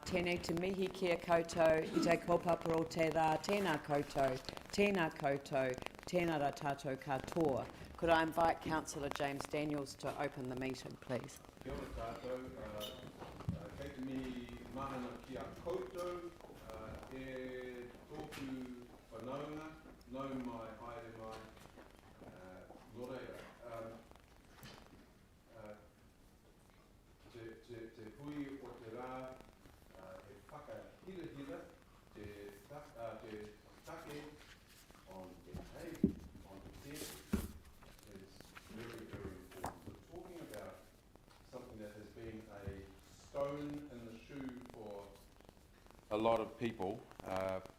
Tēnei te mihi kia koutou, I te kaupapa o te rā, tēnā koutou, tēnā rā tātou katoa. Could I invite Councillor James Daniels to open the meeting, please? Kia ora tātou, kei te mihi mahana kia koutou, e tōku whanaunga, nau mai, haere mai, nō reira. Te hui o te rā, e whakahirahira, te take on the hay, on the tent, is very, very important. We're talking about something that has been a stone in the shoe for a lot of people,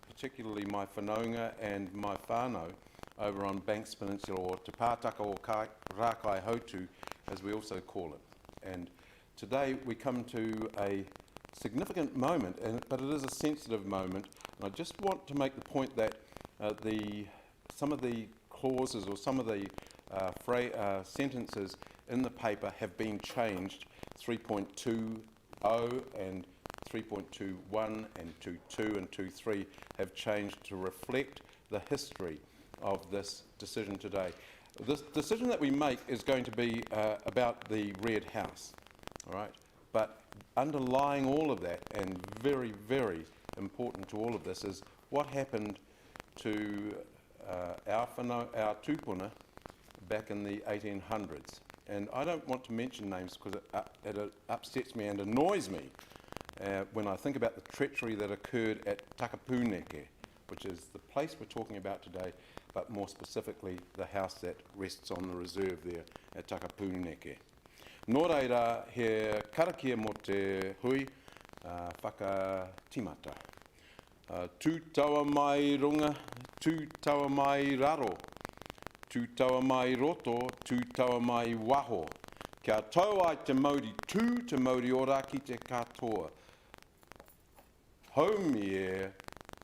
particularly my whanaunga and my whānau over on Banks Peninsula, or Te Pātaka o Rākai Hautu, as we also call it. And today we come to a significant moment, but it is a sensitive moment. And I just want to make the point that some of the clauses or some of the sentences in the paper have been changed. 3.20 and 3.21 and 2.2 and 2.3 have changed to reflect the history of this decision today. This decision that we make is going to be about the Red House, all right? But underlying all of that, and very, very important to all of this, is what happened to our tūpuna back in the 1800s. And I don't want to mention names because it upsets me and annoys me when I think about the treachery that occurred at Takapūneke, which is the place we're talking about today, but more specifically the house that rests on the reserve there at Takapūneke. Nō reira, he karakia mo te hui whakatimata. Tū taua mai runga, tū taua mai raro, tū taua mai roto, tū taua mai waho. Kia tau ai te mauri tū, te mauri ora ki te katoa. Haumi e,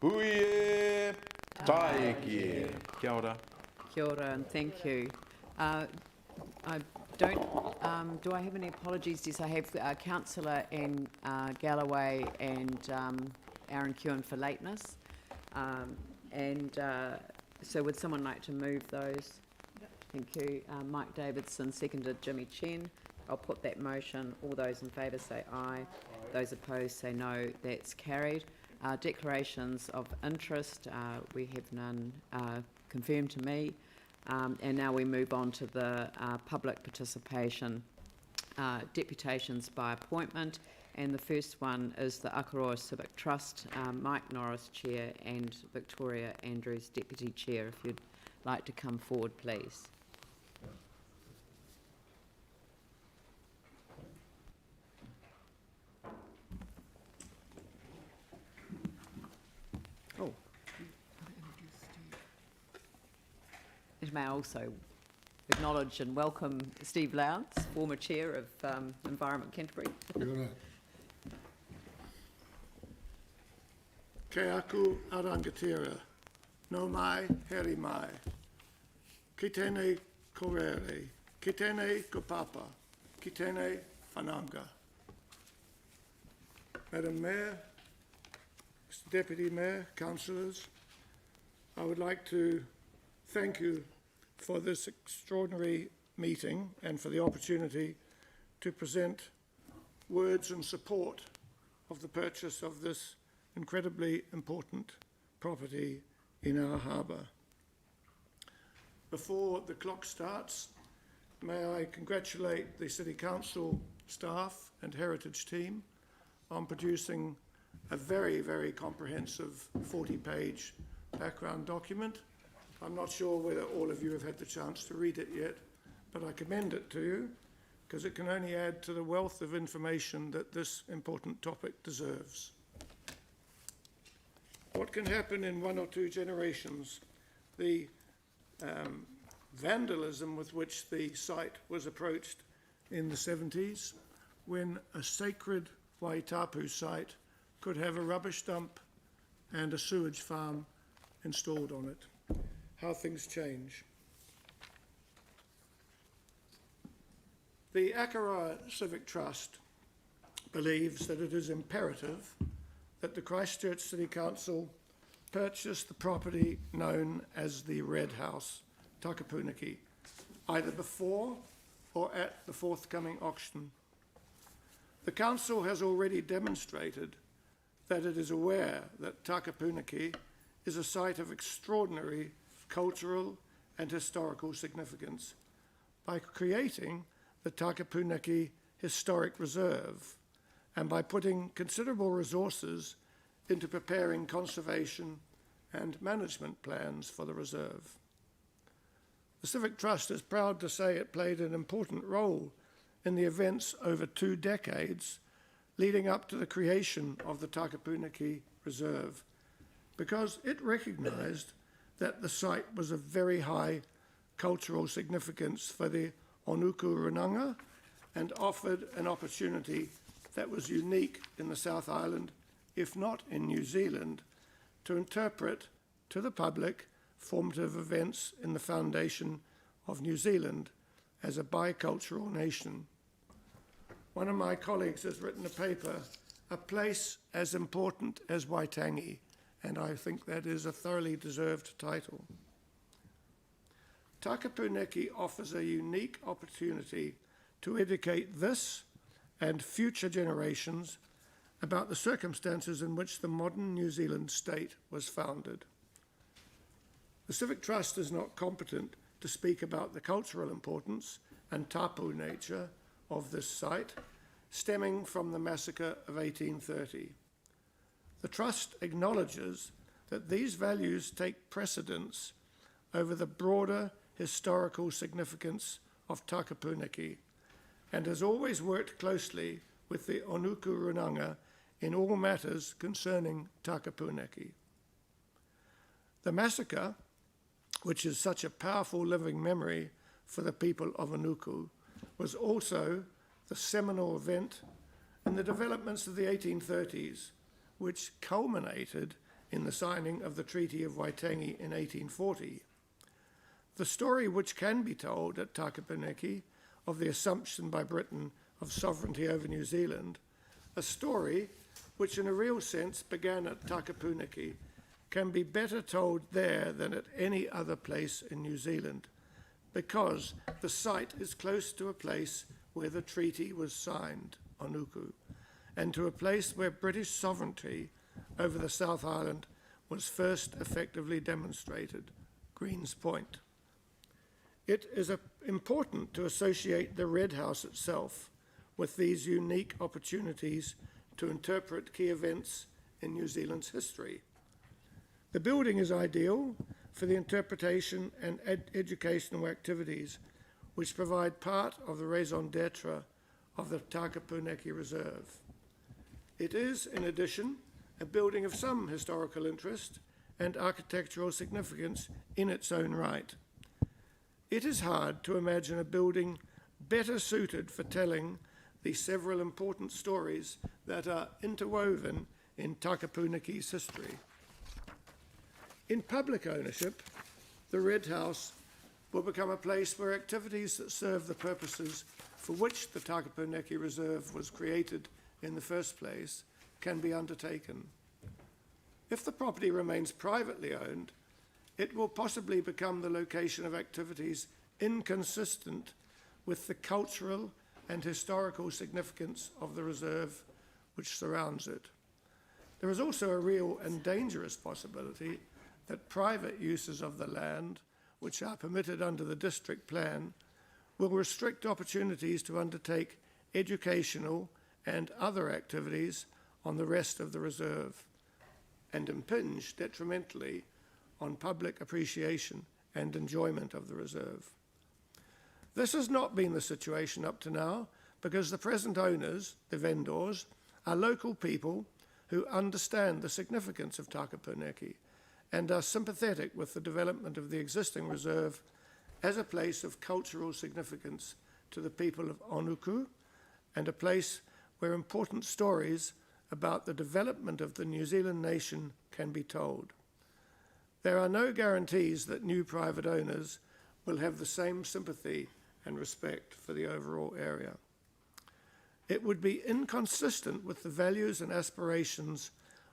hui e, tae ki e. Kia ora. Kia ora, and thank you. Do I have any apologies? Yes, I have Councillor and Galloway and Aaron Kewen for lateness. So would someone like to move those? Thank you. Mike Davidson seconded Jimmy Chen. I'll put that motion. All those in favour say aye. Aye. Those opposed say no. That's carried. Declarations of interest, we have none confirmed to me. And now we move on to the public participation, deputations by appointment. And the first one is the Akaroa Civic Trust, Mike Norris Chair and Victoria Andrews Deputy Chair. If you'd like to come forward, please. Oh. It may also acknowledge and welcome Steve Lowndes, former Chair of Environment Canterbury. Ke aku arangatira, no mai, heri mai. Ki tēnei korere, ki tēnei kopapa, ki tēnei whananga. Madam Mayor, Mr. Deputy Mayor, Councillors, I would like to thank you for this extraordinary meeting and for the opportunity to present words in support of the purchase of this incredibly important property in our harbour. Before the clock starts, may I congratulate the City Council staff and heritage team on producing a very, very comprehensive 40-page background document. I'm not sure whether all of you have had the chance to read it yet, but I commend it to you because it can only add to the wealth of information that this important topic deserves. What can happen in 1 or 2 generations? The vandalism with which the site was approached in the 70s, when a sacred Waitapu site could have a rubbish dump and a sewage farm installed on it. How things change. The Akaroa Civic Trust believes that it is imperative that the Christchurch City Council purchase the property known as the Red House, Takapuniki, either before or at the forthcoming auction. The Council has already demonstrated that it is aware that Takapuniki is a site of extraordinary cultural and historical significance by creating the Takapuniki Historic Reserve and by putting considerable resources into preparing conservation and management plans for the reserve. The Civic Trust is proud to say it played an important role in the events over 2 decades leading up to the creation of the Takapuniki Reserve, because it recognised that the site was of very high cultural significance for the Onuku Runanga and offered an opportunity that was unique in the South Island, if not in New Zealand, to interpret to the public formative events in the foundation of New Zealand as a bicultural nation. One of my colleagues has written a paper, A Place as Important as Waitangi, and I think that is a thoroughly deserved title. Takapuniki offers a unique opportunity to educate this and future generations about the circumstances in which the modern New Zealand state was founded. The Civic Trust is not competent to speak about the cultural importance and tapu nature of this site, stemming from the massacre of 1830. The Trust acknowledges that these values take precedence over the broader historical significance of Takapuniki and has always worked closely with the Onuku Runanga in all matters concerning Takapuniki. The massacre, which is such a powerful living memory for the people of Onuku, was also the seminal event in the developments of the 1830s, which culminated in the signing of the Treaty of Waitangi in 1840. The story which can be told at Takapuniki of the assumption by Britain of sovereignty over New Zealand, a story which in a real sense began at Takapuniki, can be better told there than at any other place in New Zealand, because the site is close to a place where the treaty was signed, Onuku, and to a place where British sovereignty over the South Island was first effectively demonstrated, Greens Point. It is important to associate the Red House itself with these unique opportunities to interpret key events in New Zealand's history. The building is ideal for the interpretation and educational activities which provide part of the raison d'etre of the Takapuniki Reserve. It is, in addition, a building of some historical interest and architectural significance in its own right. It is hard to imagine a building better suited for telling the several important stories that are interwoven in Takapuniki's history. In public ownership, the Red House will become a place where activities that serve the purposes for which the Takapuniki Reserve was created in the first place can be undertaken. If the property remains privately owned, it will possibly become the location of activities inconsistent with the cultural and historical significance of the reserve which surrounds it. There is also a real and dangerous possibility that private uses of the land, which are permitted under the district plan, will restrict opportunities to undertake educational and other activities on the rest of the reserve and impinge detrimentally on public appreciation and enjoyment of the reserve. This has not been the situation up to now because the present owners, the vendors, are local people who understand the significance of Takapuniki and are sympathetic with the development of the existing reserve as a place of cultural significance to the people of Onuku and a place where important stories about the development of the New Zealand nation can be told. There are no guarantees that new private owners will have the same sympathy and respect for the overall area. It would be inconsistent with the values and aspirations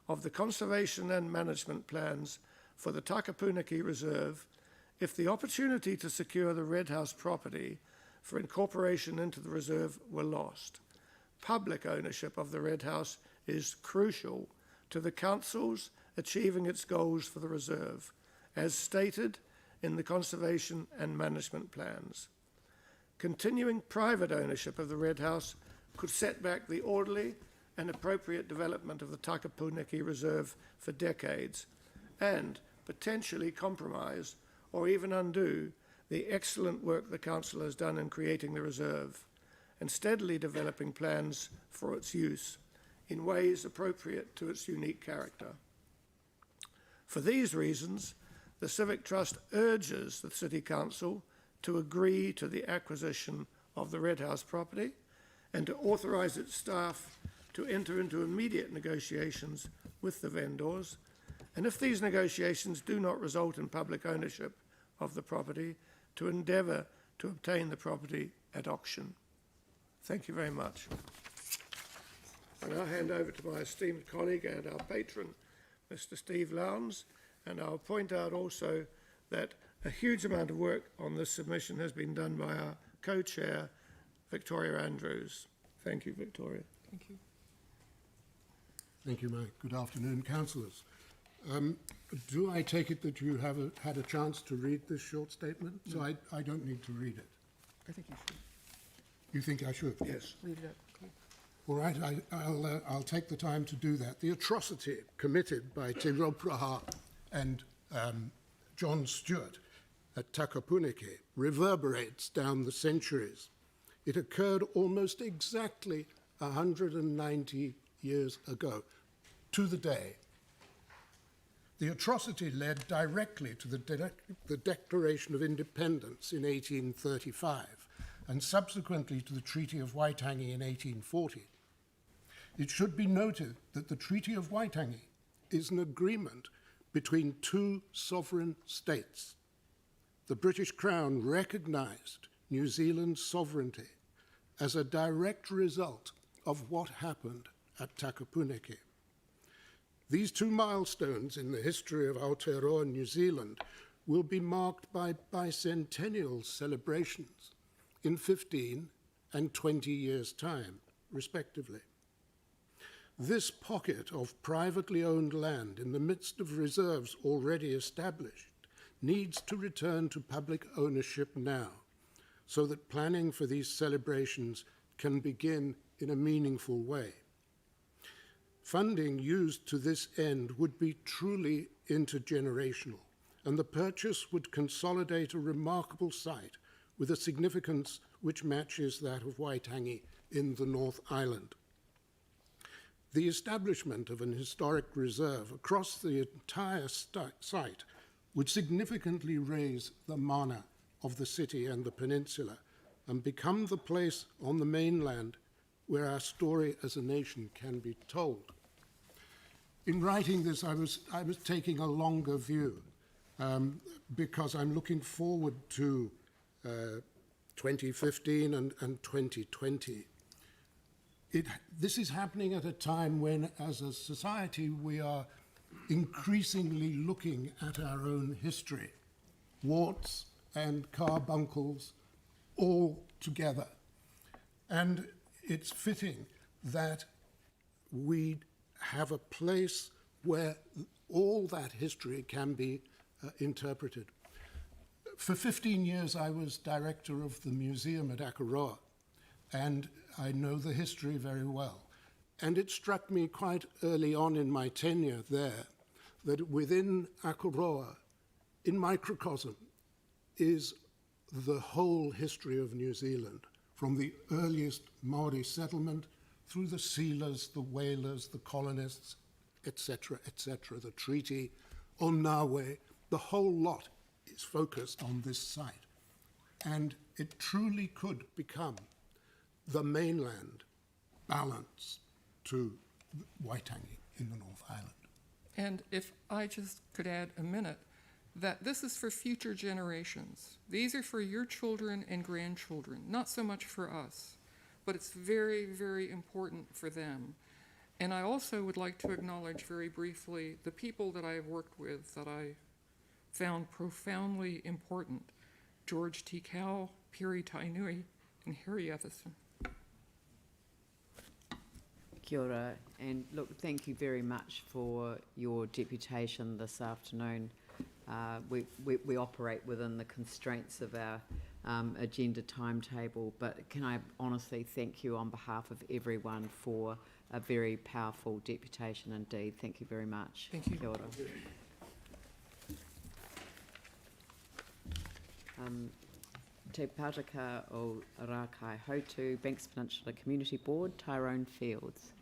of the conservation and management plans for the Takapunaki Reserve if the opportunity to secure the Red House property for incorporation into the reserve were lost. Public ownership of the Red House is crucial to the council's achieving its goals for the reserve, as stated in the conservation and management plans. Continuing private ownership of the Red House could set back the orderly and appropriate development of the Takapunaki Reserve for decades and potentially compromise or even undo the excellent work the council has done in creating the reserve and steadily developing plans for its use in ways appropriate to its unique character. For these reasons, the Civic Trust urges the City Council to agree to the acquisition of the Red House property and to authorise its staff to enter into immediate negotiations with the vendors, and if these negotiations do not result in public ownership of the property, to endeavour to obtain the property at auction. Thank you very much. I now hand over to my esteemed colleague and our patron, Mr. Steve Lowndes, and I'll point out also that a huge amount of work on this submission has been done by our co-chair, Victoria Andrews. Thank you, Victoria. Thank you. Thank you, Mike. Good afternoon, councillors. Do I take it that you have had a chance to read this short statement? So I don't need to read it. I think you should You think I should? Yes. read it up. Okay. All right, I'll take the time to do that. The atrocity committed by Te Raupraha and John Stewart at Takapunaki reverberates down the centuries. It occurred almost exactly 190 years ago, to the day. The atrocity led directly to the Declaration of Independence in 1835 and subsequently to the Treaty of Waitangi in 1840. It should be noted that the Treaty of Waitangi is an agreement between two sovereign states. The British Crown recognised New Zealand's sovereignty as a direct result of what happened at Takapunaki. These two milestones in the history of Aotearoa New Zealand will be marked by bicentennial celebrations in 15 and 20 years' time, respectively. This pocket of privately owned land in the midst of reserves already established needs to return to public ownership now, so that planning for these celebrations can begin in a meaningful way. Funding used to this end would be truly intergenerational, and the purchase would consolidate a remarkable site with a significance which matches that of Waitangi in the North Island. The establishment of an historic reserve across the entire site would significantly raise the mana of the city and the peninsula and become the place on the mainland where our story as a nation can be told. In writing this, I was taking a longer view because I'm looking forward to 2015 and 2020. This is happening at a time when, as a society, we are increasingly looking at our own history, warts and carbuncles all together. And it's fitting that we have a place where all that history can be interpreted. For 15 years, I was director of the museum at Akaroa, and I know the history very well. And it struck me quite early on in my tenure there that within Akaroa, in microcosm, is the whole history of New Zealand, from the earliest Maori settlement through the sealers, the whalers, the colonists, etc., the treaty, Onawe, the whole lot is focused on this site. And it truly could become the mainland balance to Waitangi in the North Island. And if I just could add a minute, that this is for future generations. These are for your children and grandchildren, not so much for us, but it's very, very important for them. And I also would like to acknowledge very briefly the people that I have worked with that I found profoundly important: George T. Cow, Piri Tainui, and Harry Everson. Kia ora, and look, thank you very much for your deputation this afternoon. We operate within the constraints of our agenda timetable, but can I honestly thank you on behalf of everyone for a very powerful deputation indeed. Thank you very much. Thank you. Kia ora. Te Pātaka o Rākai Hautu, Banks Peninsula Community Board, Tyrone Fields.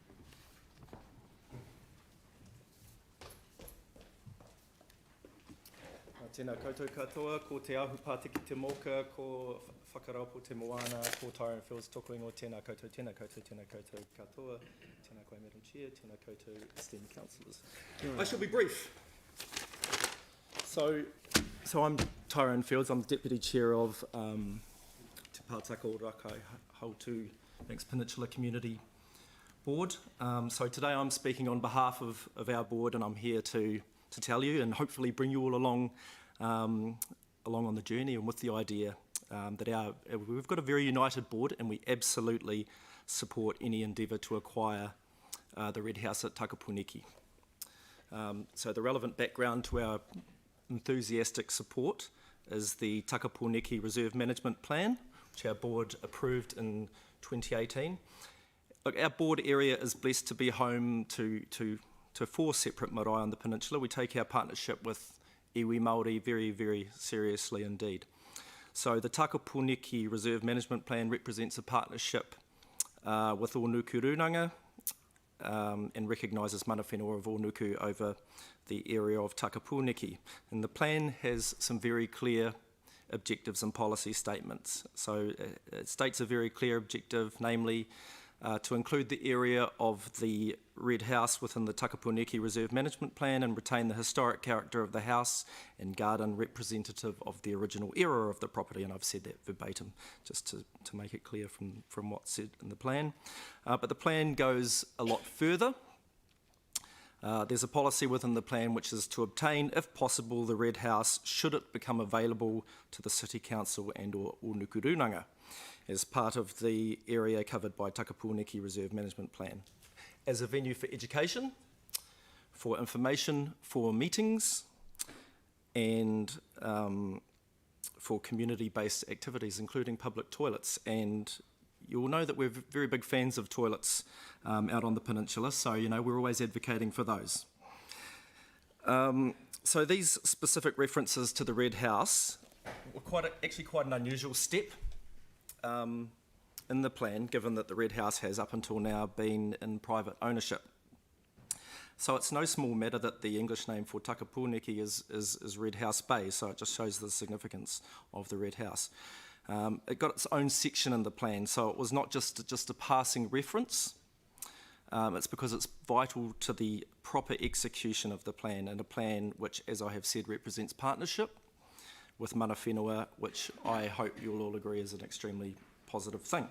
Tēnā koutou katoa, ko te ahu pātiki te moka, ko whakaraupo te moana, ko Tyrone Fields toko ingo, tēnā koutou katoa, tēnā koe Madam Chair, tēnā koutou esteemed councillors. I shall be brief. So I'm Tyrone Fields, I'm the Deputy Chair of Te Pātaka o Rākai Hautu Banks Peninsula Community Board. So today I'm speaking on behalf of our board, and I'm here to tell you and hopefully bring you all along on the journey, and with the idea that we've got a very united board, and we absolutely support any endeavour to acquire the Red House at Takapuniki. So the relevant background to our enthusiastic support is the Takapuniki Reserve Management Plan, which our board approved in 2018. Look, our board area is blessed to be home to 4 separate marae on the peninsula. We take our partnership with iwi Māori very, very seriously indeed. So the Takapuniki Reserve Management Plan represents a partnership with Onuku Runanga and recognises mana whenua of Onuku over the area of Takapuniki. And the plan has some very clear objectives and policy statements. So it states a very clear objective, namely to include the area of the Red House within the Takapuniki Reserve Management Plan and retain the historic character of the house and garden representative of the original era of the property. And I've said that verbatim just to make it clear from what's said in the plan. But the plan goes a lot further. There's a policy within the plan which is to obtain, if possible, the Red House should it become available to the City Council and or Onuku Runanga as part of the area covered by Takapuniki Reserve Management Plan, as a venue for education, for information, for meetings, and for community-based activities, including public toilets. And you'll know that we're very big fans of toilets out on the peninsula, so we're always advocating for those. So these specific references to the Red House were actually quite an unusual step in the plan, given that the Red House has up until now been in private ownership. So it's no small matter that the English name for Takapuniki is Red House Bay, so it just shows the significance of the Red House. It got its own section in the plan, so it was not just a passing reference. It's because it's vital to the proper execution of the plan, and a plan which, as I have said, represents partnership with mana whenua, which I hope you'll all agree is an extremely positive thing.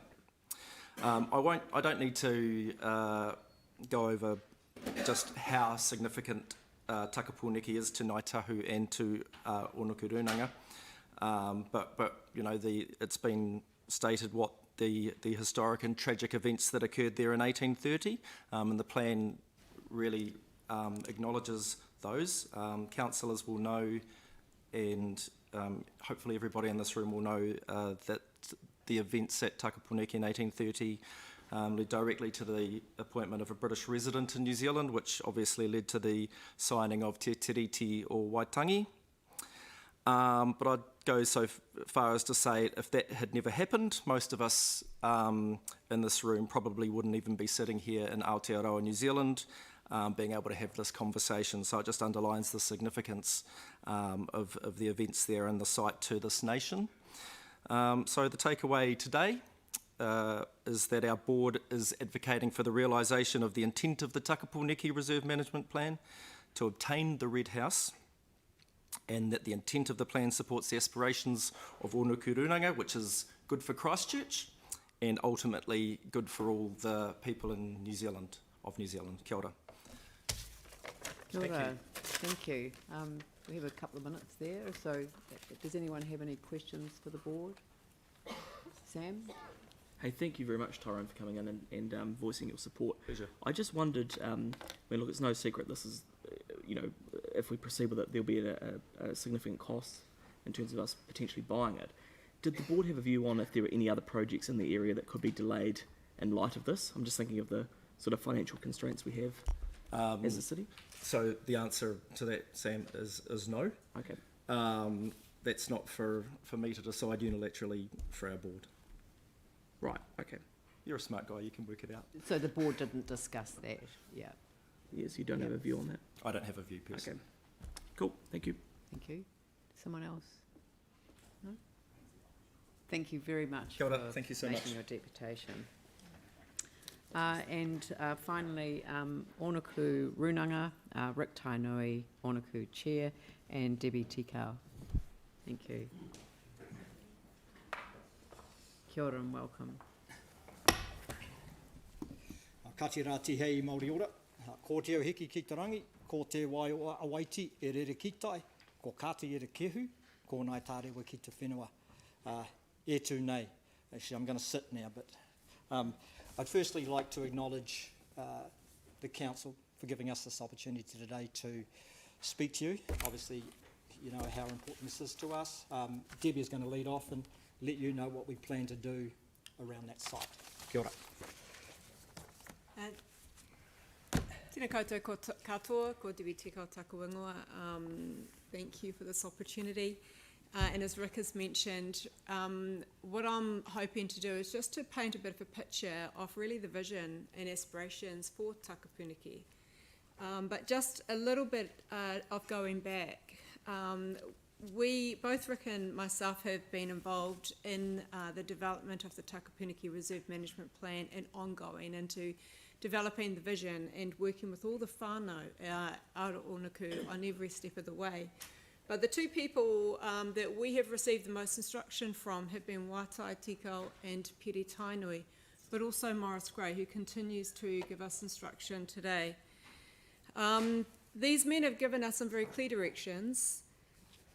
I don't need to go over just how significant Takapuniki is to Ngāi Tahu and to Onuku Runanga, but it's been stated what the historic and tragic events that occurred there in 1830, and the plan really acknowledges those. Councillors will know, and hopefully everybody in this room will know that the events at Takapuniki in 1830 led directly to the appointment of a British resident in New Zealand, which obviously led to the signing of Te Tiriti o Waitangi. But I'd go so far as to say if that had never happened, most of us in this room probably wouldn't even be sitting here in Aotearoa, New Zealand, being able to have this conversation. So it just underlines the significance of the events there and the site to this nation. So the takeaway today is that our board is advocating for the realisation of the intent of the Takapuniki Reserve Management Plan to obtain the Red House, and that the intent of the plan supports the aspirations of Onuku Runanga, which is good for Christchurch and ultimately good for all the people in New Zealand of New Zealand. Kia ora. Kia Thank ora. you. Thank you. We have a couple of minutes there, so does anyone have any questions for the board? Sam? Hey, thank you very much, Tyrone, for coming in and voicing your support. Pleasure. I just wondered, look, it's no secret this is, if we proceed with it, there'll be a significant cost in terms of us potentially buying it. Did the board have a view on if there were any other projects in the area that could be delayed in light of this? I'm just thinking of the sort of financial constraints we have as a city. So the answer to that, Sam, is no. Okay. That's not for me to decide unilaterally for our board. Right, okay. You're a smart guy, you can work it out. So the board didn't discuss that, yeah. Yes, you don't have a view on that. I don't have a view personally. Okay. Cool, thank you. Thank you. Someone else? No? Thank you very much Kia ora, for thank you so making much. your deputation. And finally, Onaku Runanga, Rick Tainui, Onaku Chair, and Debbie Tikau. Thank you. Kia ora and welcome. Ka te rā tihei i Māori ora. Ko te au hiki ki te rangi, ko te wai o awaiti e rere kitai, ko kāti e re kehu, ko nai tārewa ki te whenua. E tū nei. Actually, I'm going to sit now, but I'd firstly like to acknowledge the council for giving us this opportunity today to speak to you. Obviously, you know how important this is to us. Debbie is going to lead off and let you know what we plan to do around that site. Kia ora. Tēnā koutou katoa, ko Debbie Tikau taku ingoa. Thank you for this opportunity. And as Rick has mentioned, what I'm hoping to do is just to paint a bit of a picture of really the vision and aspirations for Takapuniki. But just a little bit of going back. We, both Rick and myself, have been involved in the development of the Takapuniki Reserve Management Plan and ongoing into developing the vision and working with all the whānau out o Onaku on every step of the way. But the two people that we have received the most instruction from have been Wātai Tikau and Piri Tainui, but also Morris Gray, who continues to give us instruction today. These men have given us some very clear directions.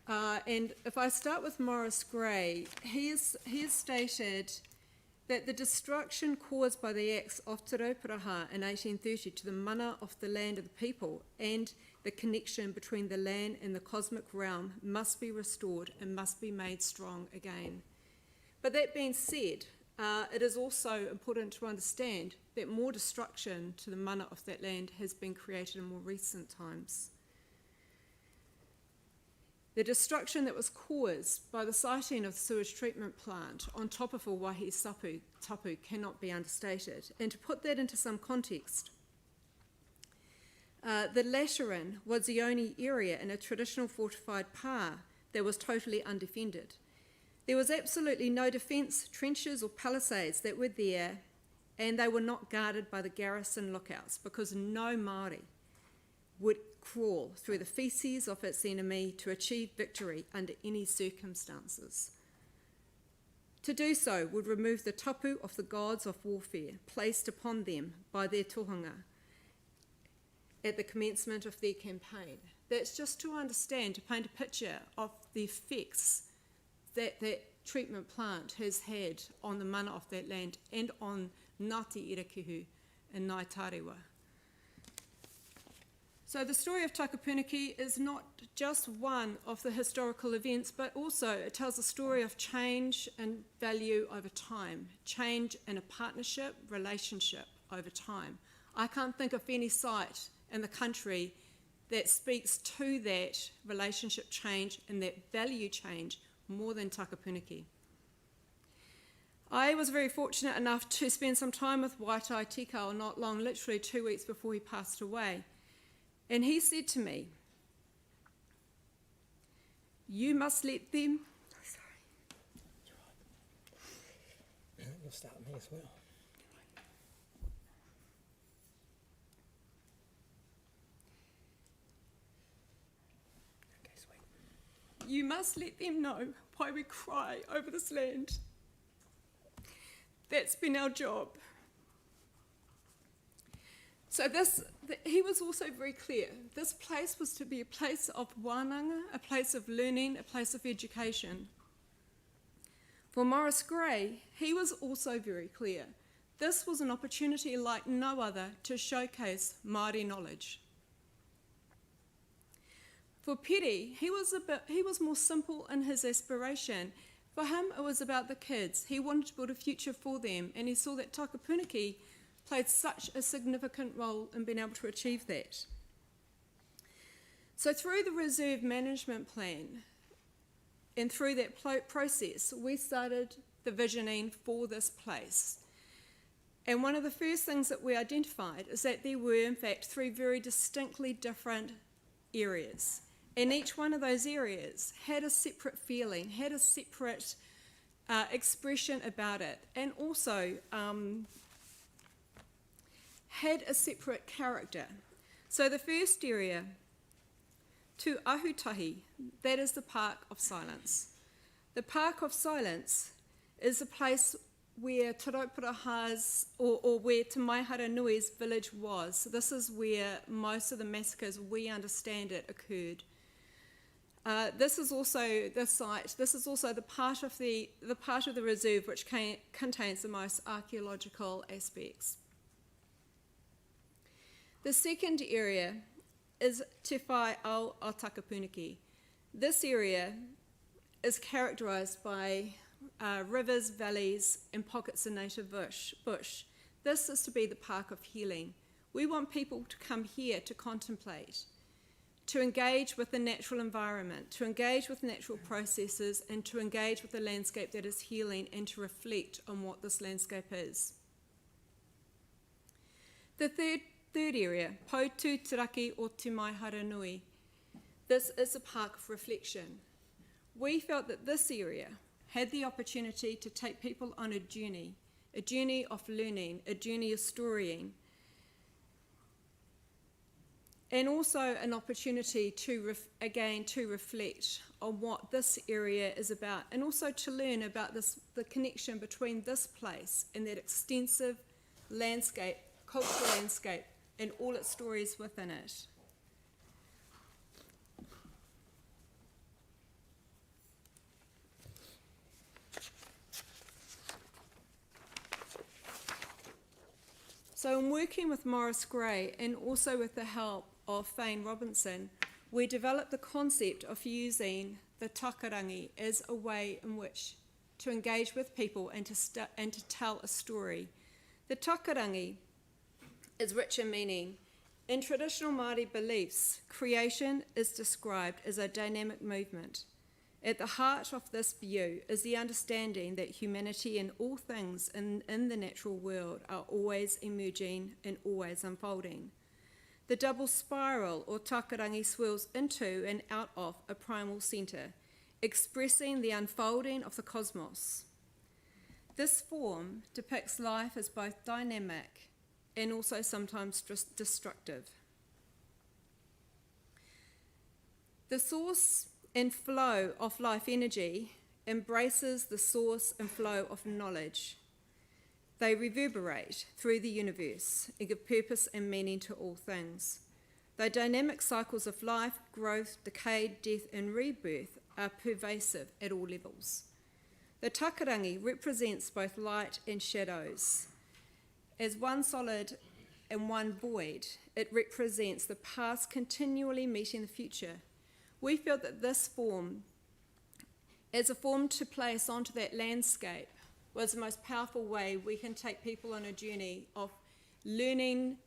And if I start with Morris Gray, he has stated that the destruction caused by the acts of Te Rauparaha in 1830 to the mana of the land of the people and the connection between the land and the cosmic realm must be restored and must be made strong again. But that being said, it is also important to understand that more destruction to the mana of that land has been created in more recent times. The destruction that was caused by the siting of the sewage treatment plant on top of a waihi tapu cannot be understated. And to put that into some context, the Lateran was the only area in a traditional fortified pa that was totally undefended. There was absolutely no defence, trenches or palisades that were there, and they were not guarded by the garrison lookouts because no Māori would crawl through the feces of its enemy to achieve victory under any circumstances. To do so would remove the tapu of the gods of warfare placed upon them by their tohunga at the commencement of their campaign. That's just to understand, to paint a picture of the effects that that treatment plant has had on the mana of that land and on Ngāti Irakihu and Ngāi Tarewa. So the story of Takapuniki is not just one of the historical events, but also it tells a story of change and value over time, change in a partnership, relationship over time. I can't think of any site in the country that speaks to that relationship change and that value change more than Takapuniki. I was very fortunate enough to spend some time with Waitai Tikau not long, literally 2 weeks before he passed away. And he said to me, you must let them... You'll start me as well. Okay, sweet. You must let them know why we cry over this land. That's been our job. So he was also very clear. This place was to be a place of wānanga, a place of learning, a place of education. For Morris Gray, he was also very clear. This was an opportunity like no other to showcase Māori knowledge. For Piri, he was more simple in his aspiration. For him, it was about the kids. He wanted to build a future for them, and he saw that Takapuniki played such a significant role in being able to achieve that. So through the reserve management plan, and through that process, we started the visioning for this place. And one of the first things that we identified is that there were, in fact, 3 very distinctly different areas. And each one of those areas had a separate feeling, had a separate expression about it, and also had a separate character. So the first area, Tu Ahutahi, that is the Park of Silence. The Park of Silence is a place where Te Rauparaha's, or where Te Maiharenui's village was. So this is where most of the massacres, we understand it, occurred. This is also the site. This is also the part of the reserve which contains the most archaeological aspects. The second area is Te Whai Au o Takapuniki. This area is characterised by rivers, valleys, and pockets of native bush. This is to be the Park of Healing. We want people to come here to contemplate, to engage with the natural environment, to engage with natural processes, and to engage with the landscape that is healing, and to reflect on what this landscape is. The third area, Pautu Tiraki o Te Maiharenui. This is a park of reflection. We felt that this area had the opportunity to take people on a journey of learning, a journey of storying, and also an opportunity to reflect on what this area is about, and also to learn about the connection between this place and that extensive landscape, cultural landscape, and all its stories within it. So in working with Morris Gray, and also with the help of Fane Robinson, we developed the concept of using the takarangi as a way in which to engage with people and to tell a story. The takarangi is rich in meaning. In traditional Māori beliefs, creation is described as a dynamic movement. At the heart of this view is the understanding that humanity and all things in the natural world are always emerging and always unfolding. The double spiral or takarangi swirls into and out of a primal centre, expressing the unfolding of the cosmos. This form depicts life as both dynamic and also sometimes destructive. The source and flow of life energy embraces the source and flow of knowledge. They reverberate through the universe and give purpose and meaning to all things. The dynamic cycles of life, growth, decay, death, and rebirth are pervasive at all levels. The takarangi represents both light and shadows. As one solid and one void, it represents the past continually meeting the future. We felt that this form, as a form to place onto that landscape, was the most powerful way we can take people on a journey of learning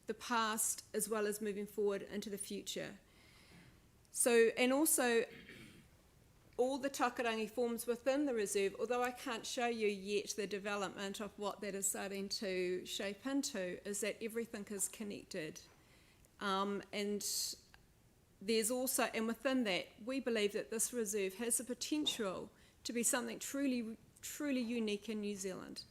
the past as well as moving forward into the future. So, and also all the takarangi forms within the reserve, although I can't show you yet the development of what that is starting to shape into, is that everything is connected. And there's also, and within that, we believe that this reserve has the potential to be something truly unique in New Zealand.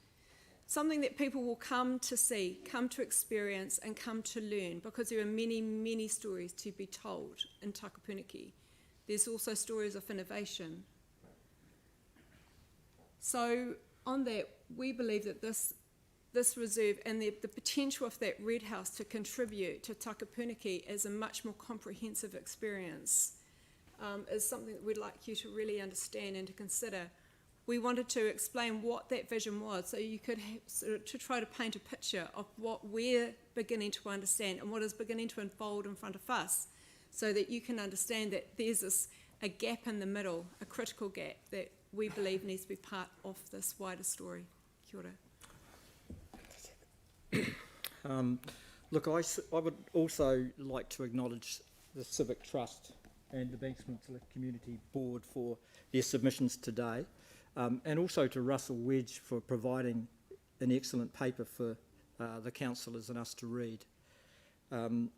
Something that people will come to see, come to experience, and come to learn, because there are many, many stories to be told in Takapuniki. There's also stories of innovation. So on that, we believe that this this reserve and the potential of that red house to contribute to Takapuniki as a much more comprehensive experience is something that we'd like you to really understand and to consider. We wanted to explain what that vision was, so you could to try to paint a picture of what we're beginning to understand and what is beginning to unfold in front of us, so that you can understand that there's a gap in the middle, a critical gap that we believe needs to be part of this wider story. Kia ora. Look, I would also like to acknowledge the Civic Trust and the Banks Peninsula Community Board for their submissions today, and also to Russell Wedge for providing an excellent paper for the councillors and us to read. I'll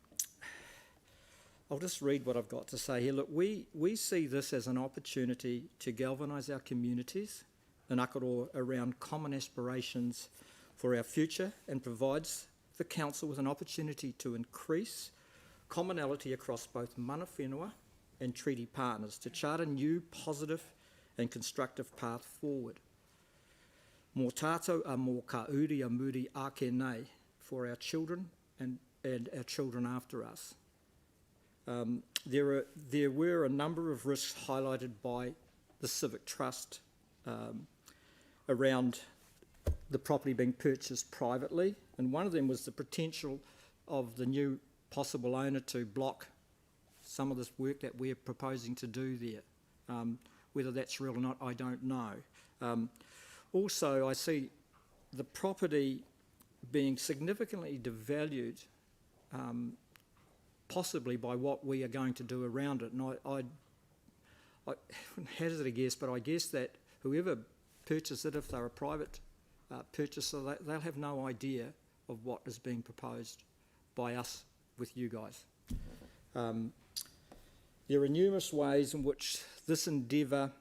just read what I've got to say here. Look, we see this as an opportunity to galvanise our communities in Akaroa around common aspirations for our future, and provides the council with an opportunity to increase commonality across both mana whenua and treaty partners to chart a new positive and constructive path forward. Mō tātou a mō ka uri a muri ake nei for our children and our children after us. There were a number of risks highlighted by the Civic Trust around the property being purchased privately, and one of them was the potential of the new possible owner to block some of this work that we're proposing to do there. Whether that's real or not, I don't know. Also, I see the property being significantly devalued, possibly by what we are going to do around it. And I hazard a guess, but I guess that whoever purchased it, if they're a private purchaser, they'll have no idea of what is being proposed by us with you guys. There are numerous ways in which this endeavour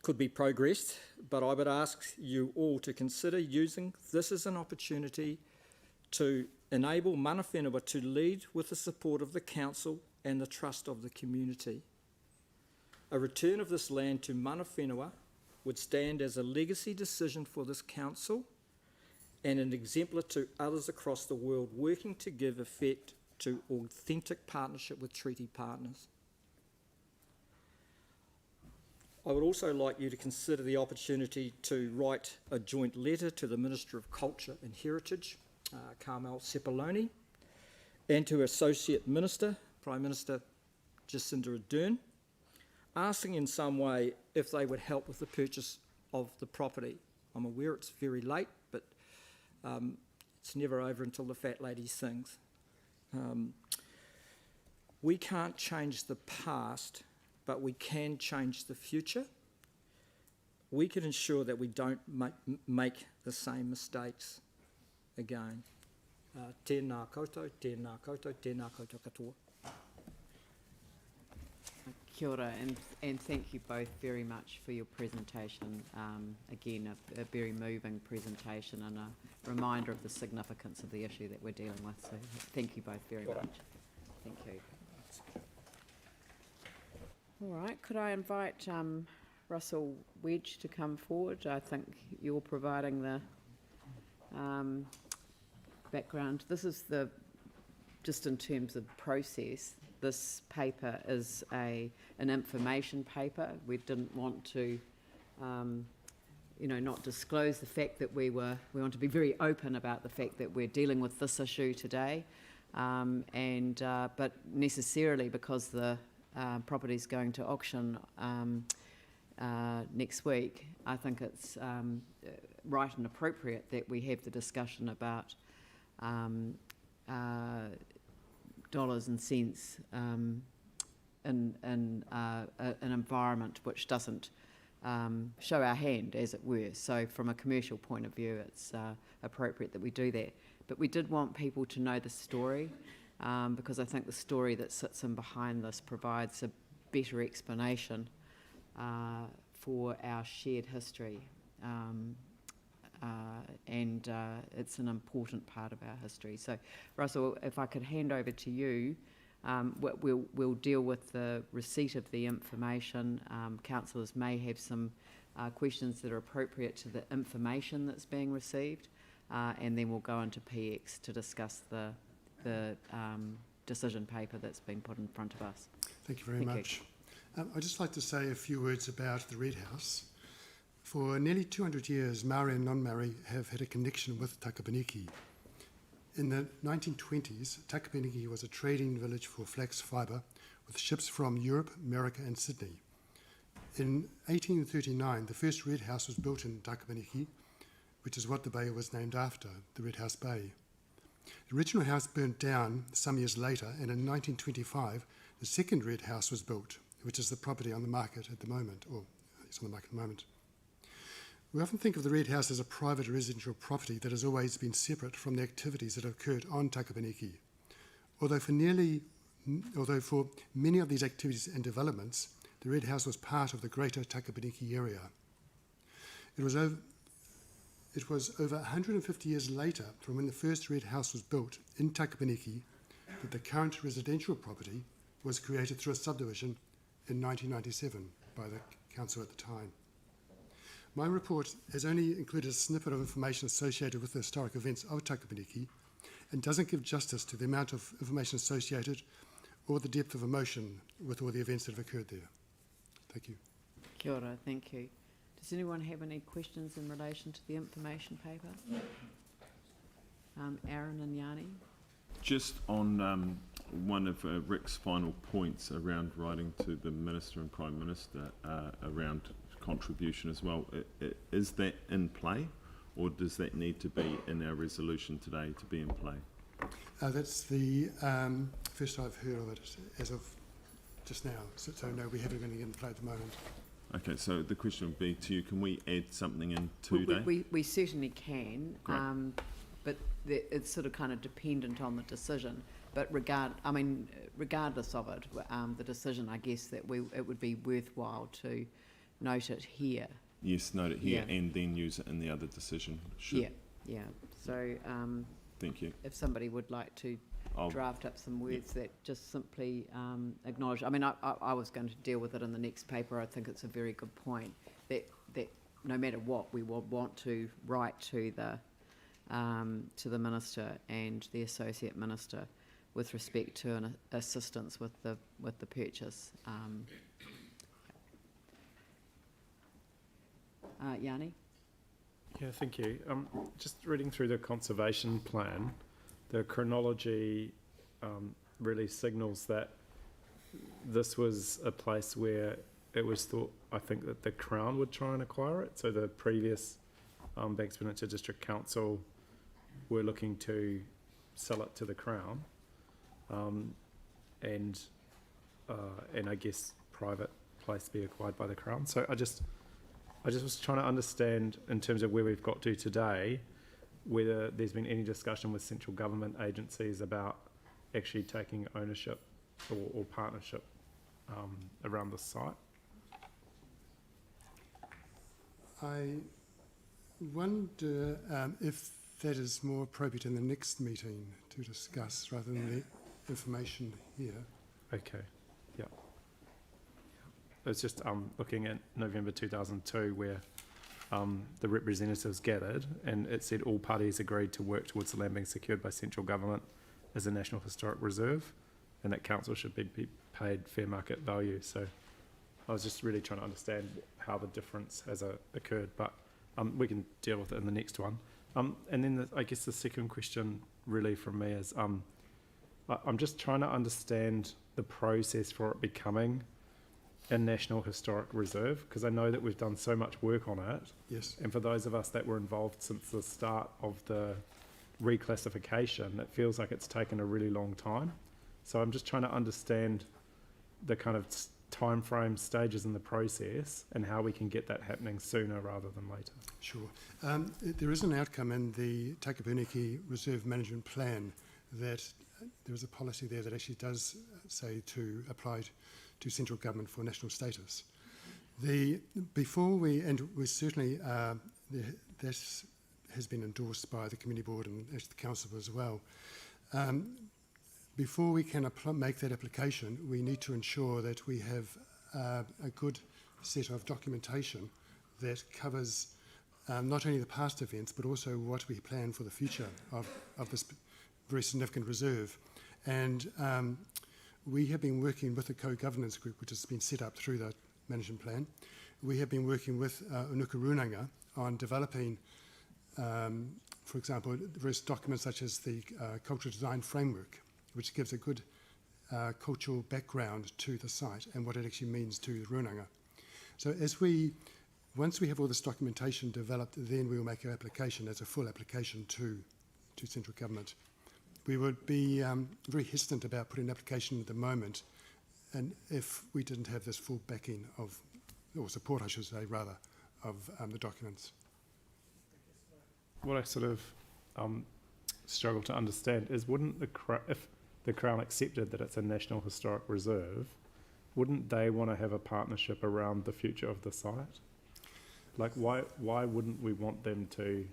could be progressed, but I would ask you all to consider using this as an opportunity to enable mana whenua to lead with the support of the council and the trust of the community. A return of this land to mana whenua would stand as a legacy decision for this council and an exemplar to others across the world working to give effect to authentic partnership with treaty partners. I would also like you to consider the opportunity to write a joint letter to the Minister of Culture and Heritage, Carmel Sepuloni, and to Associate Minister, Prime Minister Jacinda Ardern, asking in some way if they would help with the purchase of the property. I'm aware it's very late, but it's never over until the fat lady sings. We can't change the past, but we can change the future. We can ensure that we don't make the same mistakes again. Tēnā koutou, tēnā koutou, tēnā koutou katoa. Kia ora, and thank you both very much for your presentation. Again, a very moving presentation and a reminder of the significance of the issue that we're dealing with. So thank you both very much. Thank you. All right, could I invite Russell Wedge to come forward? I think you're providing the background. This is just in terms of process, this paper is an information paper. We didn't want to, not disclose the fact that we want to be very open about the fact that we're dealing with this issue today, but necessarily because the property's going to auction next week, I think it's right and appropriate that we have the discussion about dollars and cents in an environment which doesn't show our hand, as it were. So from a commercial point of view, it's appropriate that we do that. But we did want people to know the story, because I think the story that sits in behind this provides a better explanation for our shared history. And it's an important part of our history. So, Russell, if I could hand over to you, we'll deal with the receipt of the information. Councillors may have some questions that are appropriate to the information that's being received, and then we'll go into PX to discuss the decision paper that's been put in front of us. Thank you very Thank you. much. I'd just like to say a few words about the Red House. For nearly 200 years, Maori and non-Maori have had a connection with Takapaniki. In the 1920s, Takapaniki was a trading village for flax fibre with ships from Europe, America and Sydney. In 1839, the first Red House was built in Takapaniki, which is what the bay was named after, the Red House Bay. The original house burnt down some years later, and in 1925, the second Red House was built, which is the property on the market at the moment, or it's on the market at the moment. We often think of the Red House as a private residential property that has always been separate from the activities that have occurred on Takapaniki. Although for many of these activities and developments, the Red House was part of the greater Takapaniki area. It was over 150 years later from when the first Red House was built in Takapaniki that the current residential property was created through a subdivision in 1997 by the council at the time. My report has only included a snippet of information associated with the historic events of Takapaniki and doesn't give justice to the amount of information associated or the depth of emotion with all the events that have occurred there. Thank you. Kia ora, thank you. Does anyone have any questions in relation to the information paper? Aaron and Yanni? Just on one of Rick's final points around writing to the Minister and Prime Minister around contribution as well, is that in play, or does that need to be in our resolution today to be in play? That's the first I've heard of it as of just now, so no, we haven't got anything in play at the moment. Okay, so the question would be to you, can we add something in today? We certainly can, but it's sort of kind of dependent on the decision. But regardless of it, the decision, I guess that it would be worthwhile to note it here. Yes, note it here, Yeah. and then use it in the other decision. Should. Yeah. So Thank you. if somebody would like to I'll draft up some words that just simply acknowledge. I mean, I was going to deal with it in the next paper. I think it's a very good point that no matter what, we would want to write to the minister and the associate minister with respect to an assistance with the purchase. Yanni? Yeah, thank you. Just reading through the conservation plan, the chronology really signals that this was a place where it was thought, I think, that the Crown would try and acquire it. So the previous Banks Peninsula District Council were looking to sell it to the Crown, and I guess private place be acquired by the Crown. So I just was trying to understand, in terms of where we've got to today, whether there's been any discussion with central government agencies about actually taking ownership or partnership around the site. I wonder if that is more appropriate in the next meeting to discuss rather than the information here. Okay, yeah. It's just looking at November 2002 where the representatives gathered and it said all parties agreed to work towards the land being secured by central government as a National Historic Reserve and that council should be paid fair market value. So I was just really trying to understand how the difference has occurred, but we can deal with it in the next one. And then I guess the second question really from me is I'm just trying to understand the process for it becoming a National Historic Reserve, because I know that we've done so much work on it. Yes. And for those of us that were involved since the start of the reclassification, it feels like it's taken a really long time. So I'm just trying to understand the kind of time frame stages in the process and how we can get that happening sooner rather than later. Sure. There is an outcome in the Takapuniki Reserve Management Plan that there is a policy there that actually does say to apply to central government for national status. Before we certainly, this has been endorsed by the Community Board and actually the Council as well. Before we can make that application, we need to ensure that we have a good set of documentation that covers not only the past events, but also what we plan for the future of this very significant reserve. And we have been working with a co-governance group, which has been set up through the management plan. We have been working with Unuka Runanga on developing, for example, various documents such as the cultural design framework, which gives a good cultural background to the site and what it actually means to Runanga. So once we have all this documentation developed, then we will make our application as a full application to central government. We would be very hesitant about putting an application at the moment, and if we didn't have this full backing of, or support I should say rather, of the documents. What I sort of struggle to understand is, wouldn't if the Crown accepted that it's a National Historic Reserve, wouldn't they want to have a partnership around the future of the site? Like, why wouldn't we want them to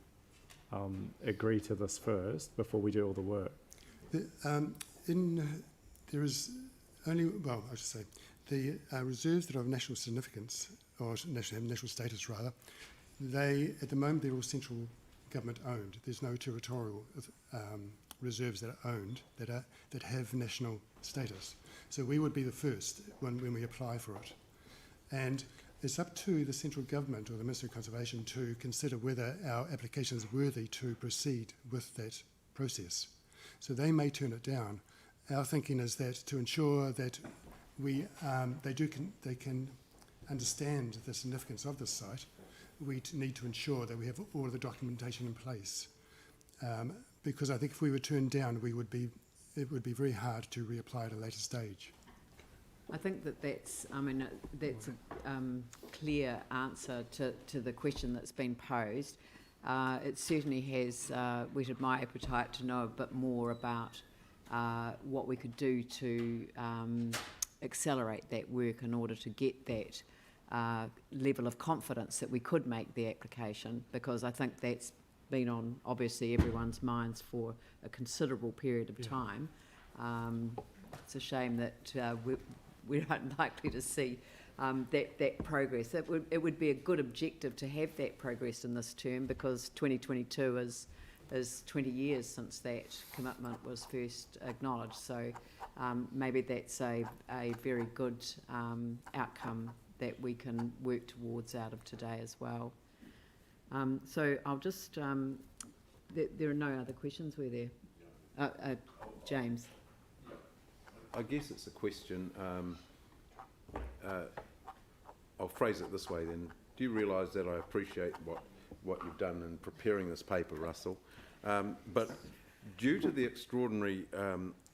agree to this first before we do all the work? There is only, well, I should say, the reserves that are of national significance, or national status rather, at the moment, they're all central government owned. There's no territorial reserves that are owned that have national status. So we would be the first when we apply for it. And it's up to the central government or the Ministry of Conservation to consider whether our application is worthy to proceed with that process. So they may turn it down. Our thinking is that to ensure that they can understand the significance of this site, we need to ensure that we have all of the documentation in place. Because I think if we were turned down, it would be very hard to reapply at a later stage. I think that's a clear answer to the question that's been posed. It certainly has whetted my appetite to know a bit more about what we could do to accelerate that work in order to get that level of confidence that we could make the application, because I think that's been on obviously everyone's minds for a considerable period of time. It's a shame that we're unlikely to see that progress. It would be a good objective to have that progress in this term, because 2022 is 20 years since that commitment was first acknowledged. So maybe that's a very good outcome that we can work towards out of today as well. So I'll just, there are no other questions, were there? James. I guess it's a question, I'll phrase it this way then. Do you realise that I appreciate what you've done in preparing this paper, Russell? But due to the extraordinary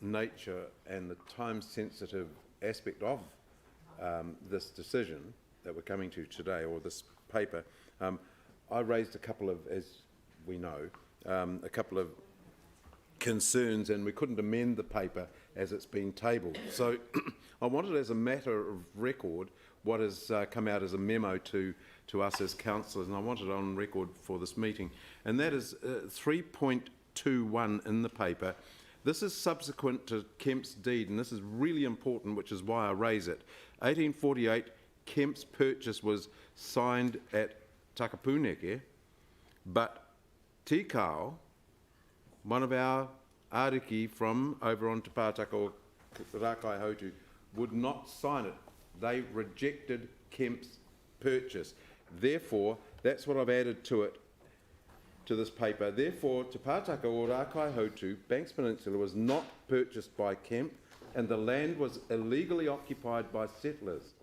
nature and the time-sensitive aspect of this decision that we're coming to today, or this paper, I raised a couple of, as we know, a couple of concerns, and we couldn't amend the paper as it's been tabled. So I wanted, as a matter of record, what has come out as a memo to us as councillors, and I wanted it on record for this meeting, and that is 3.21 in the paper. This is subsequent to Kemp's deed, and this is really important, which is why I raise it. 1848, Kemp's purchase was signed at Takapuneke, but Tikao, one of our ariki from over on Te Pātaka or Rakai Hautu, would not sign it. They rejected Kemp's purchase. Therefore, that's what I've added to it, to this paper. Therefore, Te Pātaka or Rakai Hautu, Banks Peninsula, was not purchased by Kemp, and the land was illegally occupied by settlers.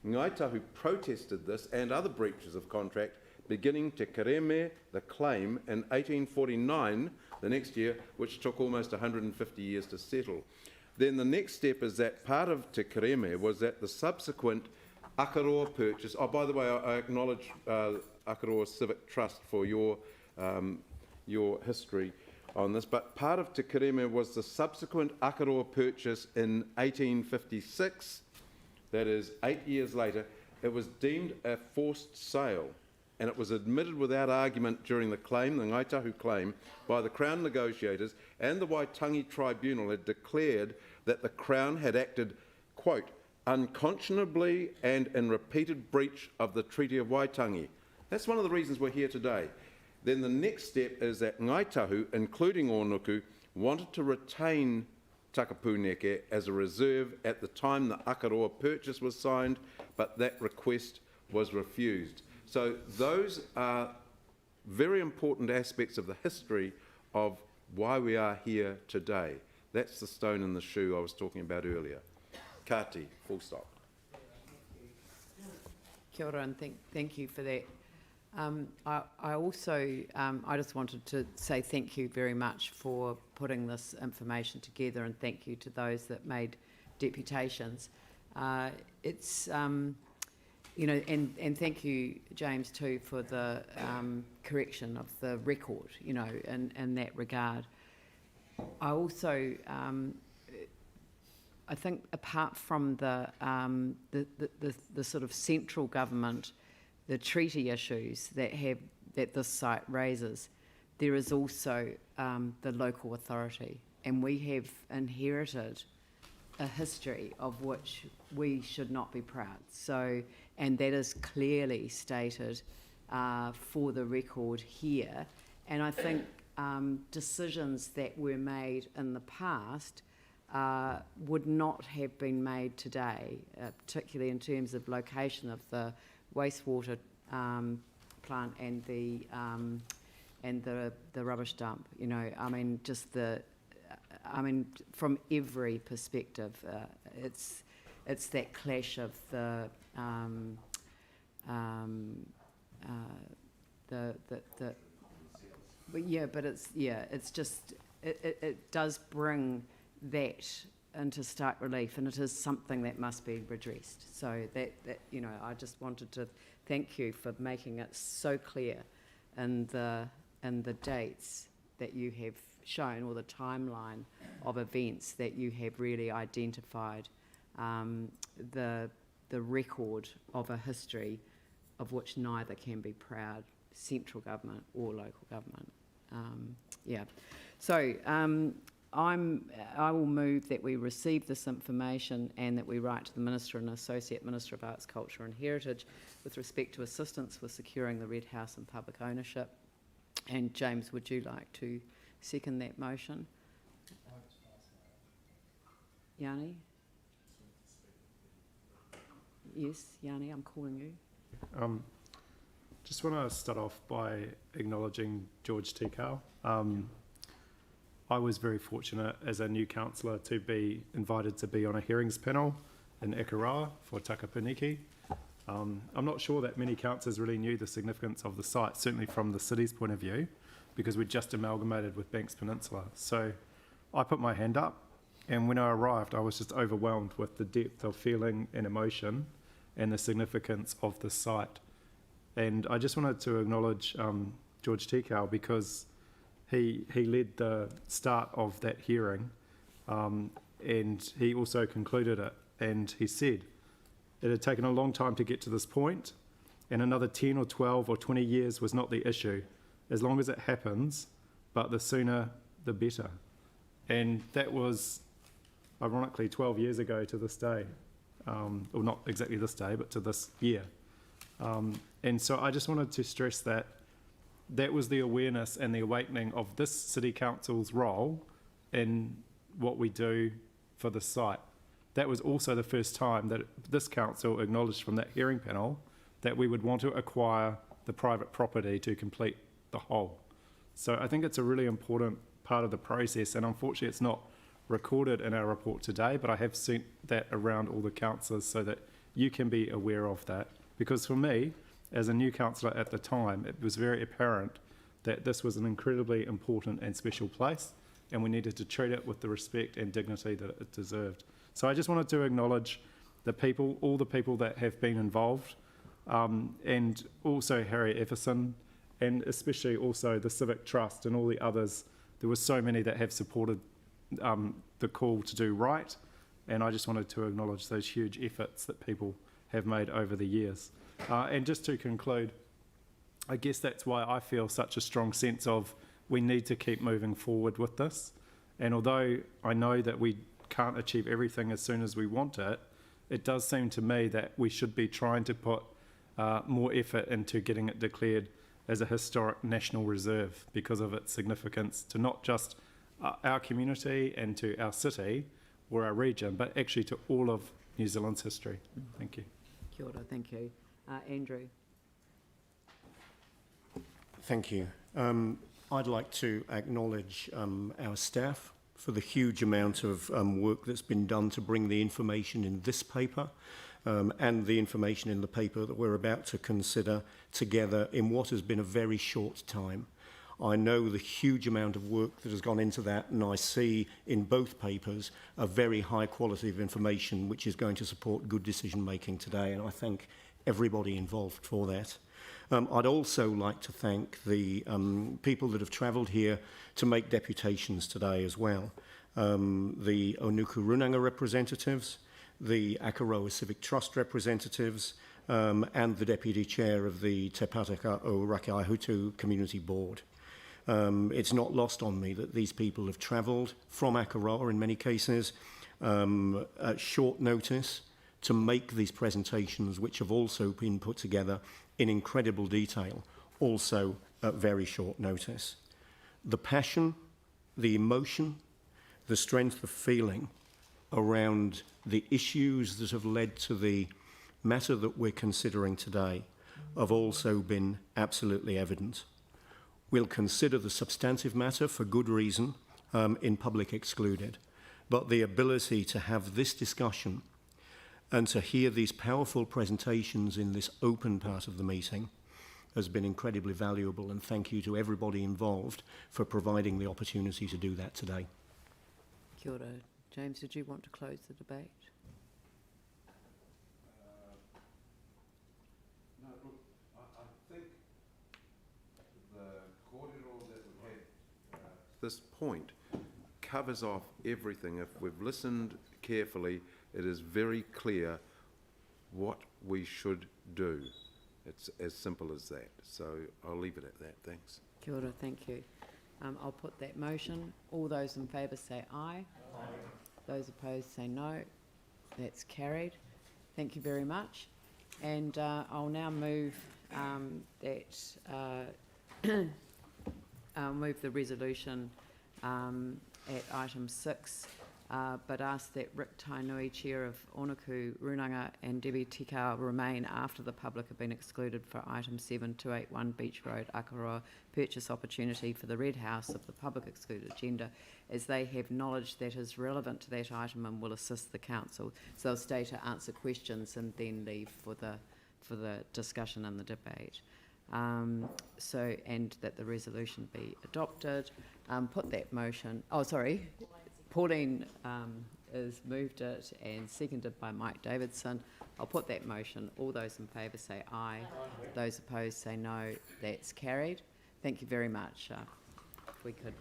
Ngāi Tahu protested this and other breaches of contract, beginning Te Kereme, the claim, in 1849, the next year, which took almost 150 years to settle. Then the next step is that part of Te Kereme was that the subsequent Akaroa purchase, oh, by the way, I acknowledge Akaroa Civic Trust for your history on this, but part of Te Kereme was the subsequent Akaroa purchase in 1856, that is 8 years later. It was deemed a forced sale, and it was admitted without argument during the claim, the Ngāi Tahu claim, by the Crown negotiators, and the Waitangi Tribunal had declared that the Crown had acted, quote, unconscionably and in repeated breach of the Treaty of Waitangi, That's one of the reasons we're here today. Then the next step is that Ngāi Tahu, including Ōnuku, wanted to retain Takapūneke as a reserve at the time the Akaroa purchase was signed, but that request was refused. So those are very important aspects of the history of why we are here today. That's the stone in the shoe I was talking about earlier. Kati, full stop. Kia ora, and thank you for that. I also, I just wanted to say thank you very much for putting this information together, and thank you to those that made deputations. It's, you know, and thank you, James, too, for the correction of the record, you know, in that regard. I also, I think apart from the sort of central government, the treaty issues that this site raises, there is also the local authority, and we have inherited a history of which we should not be proud. So, and that is clearly stated for the record here. And I think decisions that were made in the past would not have been made today, particularly in terms of location of the wastewater plant and the rubbish dump. You know, I mean, just the, I mean, from every perspective, it's that clash of but yeah, but it's just it does bring that into stark relief, and it is something that must be redressed. So that you know, I just wanted to thank you for making it so clear in the dates that you have shown, or the timeline of events that you have really identified, the record of a history of which neither can be proud, central government or local government. Yeah, so I will move that we receive this information and that we write to the Minister and Associate Minister of Arts, Culture and Heritage with respect to assistance with securing the Red House and public ownership. And James, would you like to second that motion? Yanni? Yes, Yanni, I'm calling you. Just want to start off by acknowledging George Tikau. I was very fortunate as a new councillor to be invited to be on a hearings panel in Ikaroa for Takapūneke. I'm not sure that many councillors really knew the significance of the site, certainly from the city's point of view, because we just amalgamated with Banks Peninsula. So I put my hand up, and when I arrived, I was just overwhelmed with the depth of feeling and emotion and the significance of the site. And I just wanted to acknowledge George Tikau, because he led the start of that hearing, and he also concluded it. And he said it had taken a long time to get to this point, and another 10 or 12 or 20 years was not the issue, as long as it happens, but the sooner the better. And that was, ironically, 12 years ago to this day. Well, not exactly this day, but to this year. And so I just wanted to stress that that was the awareness and the awakening of this City Council's role in what we do for the site. That was also the first time that this council acknowledged from that hearing panel that we would want to acquire the private property to complete the whole. So I think it's a really important part of the process, and unfortunately it's not recorded in our report today, but I have sent that around all the councillors so that you can be aware of that. Because for me, as a new councillor at the time, it was very apparent that this was an incredibly important and special place, and we needed to treat it with the respect and dignity that it deserved. So I just wanted to acknowledge the people, all the people that have been involved, and also Harry Efferson, and especially also the Civic Trust and all the others. There were so many that have supported the call to do right, and I just wanted to acknowledge those huge efforts that people have made over the years. And just to conclude, I guess that's why I feel such a strong sense of we need to keep moving forward with this. And although I know that we can't achieve everything as soon as we want it, it does seem to me that we should be trying to put more effort into getting it declared as a historic national reserve because of its significance to not just our community and to our city or our region, but actually to all of New Zealand's history. Thank you. Kia ora, thank you. Andrew? Thank you. I'd like to acknowledge our staff for the huge amount of work that's been done to bring the information in this paper and the information in the paper that we're about to consider together in what has been a very short time. I know the huge amount of work that has gone into that, and I see in both papers a very high quality of information which is going to support good decision making today, and I thank everybody involved for that. I'd also like to thank the people that have travelled here to make deputations today as well. The Onuku Runanga representatives, the Akaroa Civic Trust representatives, and the Deputy Chair of the Te Pātaka o Rakiaihutu Community Board. It's not lost on me that these people have travelled from Akaroa in many cases at short notice to make these presentations, which have also been put together in incredible detail, also at very short notice. The passion, the emotion, the strength of feeling around the issues that have led to the matter that we're considering today have also been absolutely evident. We'll consider the substantive matter for good reason in public excluded, but the ability to have this discussion and to hear these powerful presentations in this open part of the meeting has been incredibly valuable, and thank you to everybody involved for providing the opportunity to do that today. Kia ora. James, did you want to close the debate? No, look, I think the kōrero that we had, this point covers off everything. If we've listened carefully, it is very clear what we should do. It's as simple as that. So I'll leave it at that. Thanks. Kia ora, thank you. I'll put that motion. All those in favour say aye. Aye. Those opposed say no. That's carried. Thank you very much. And I'll now move move the resolution at item 6, but ask that Rick Tainui, Chair of Onuku Runanga, and Debbie Tikau remain after the public have been excluded for item 7, 281 Beach Road, Akaroa, purchase opportunity for the Red House of the public excluded agenda, as they have knowledge that is relevant to that item and will assist the council. So they'll stay to answer questions and then leave for the discussion and the debate. And that the resolution be adopted. Put that motion. Oh, sorry. Pauline has moved it and seconded by Mike Davidson. I'll put that motion. All those in favour say aye. Those opposed say no. That's carried. Thank you very much. If we could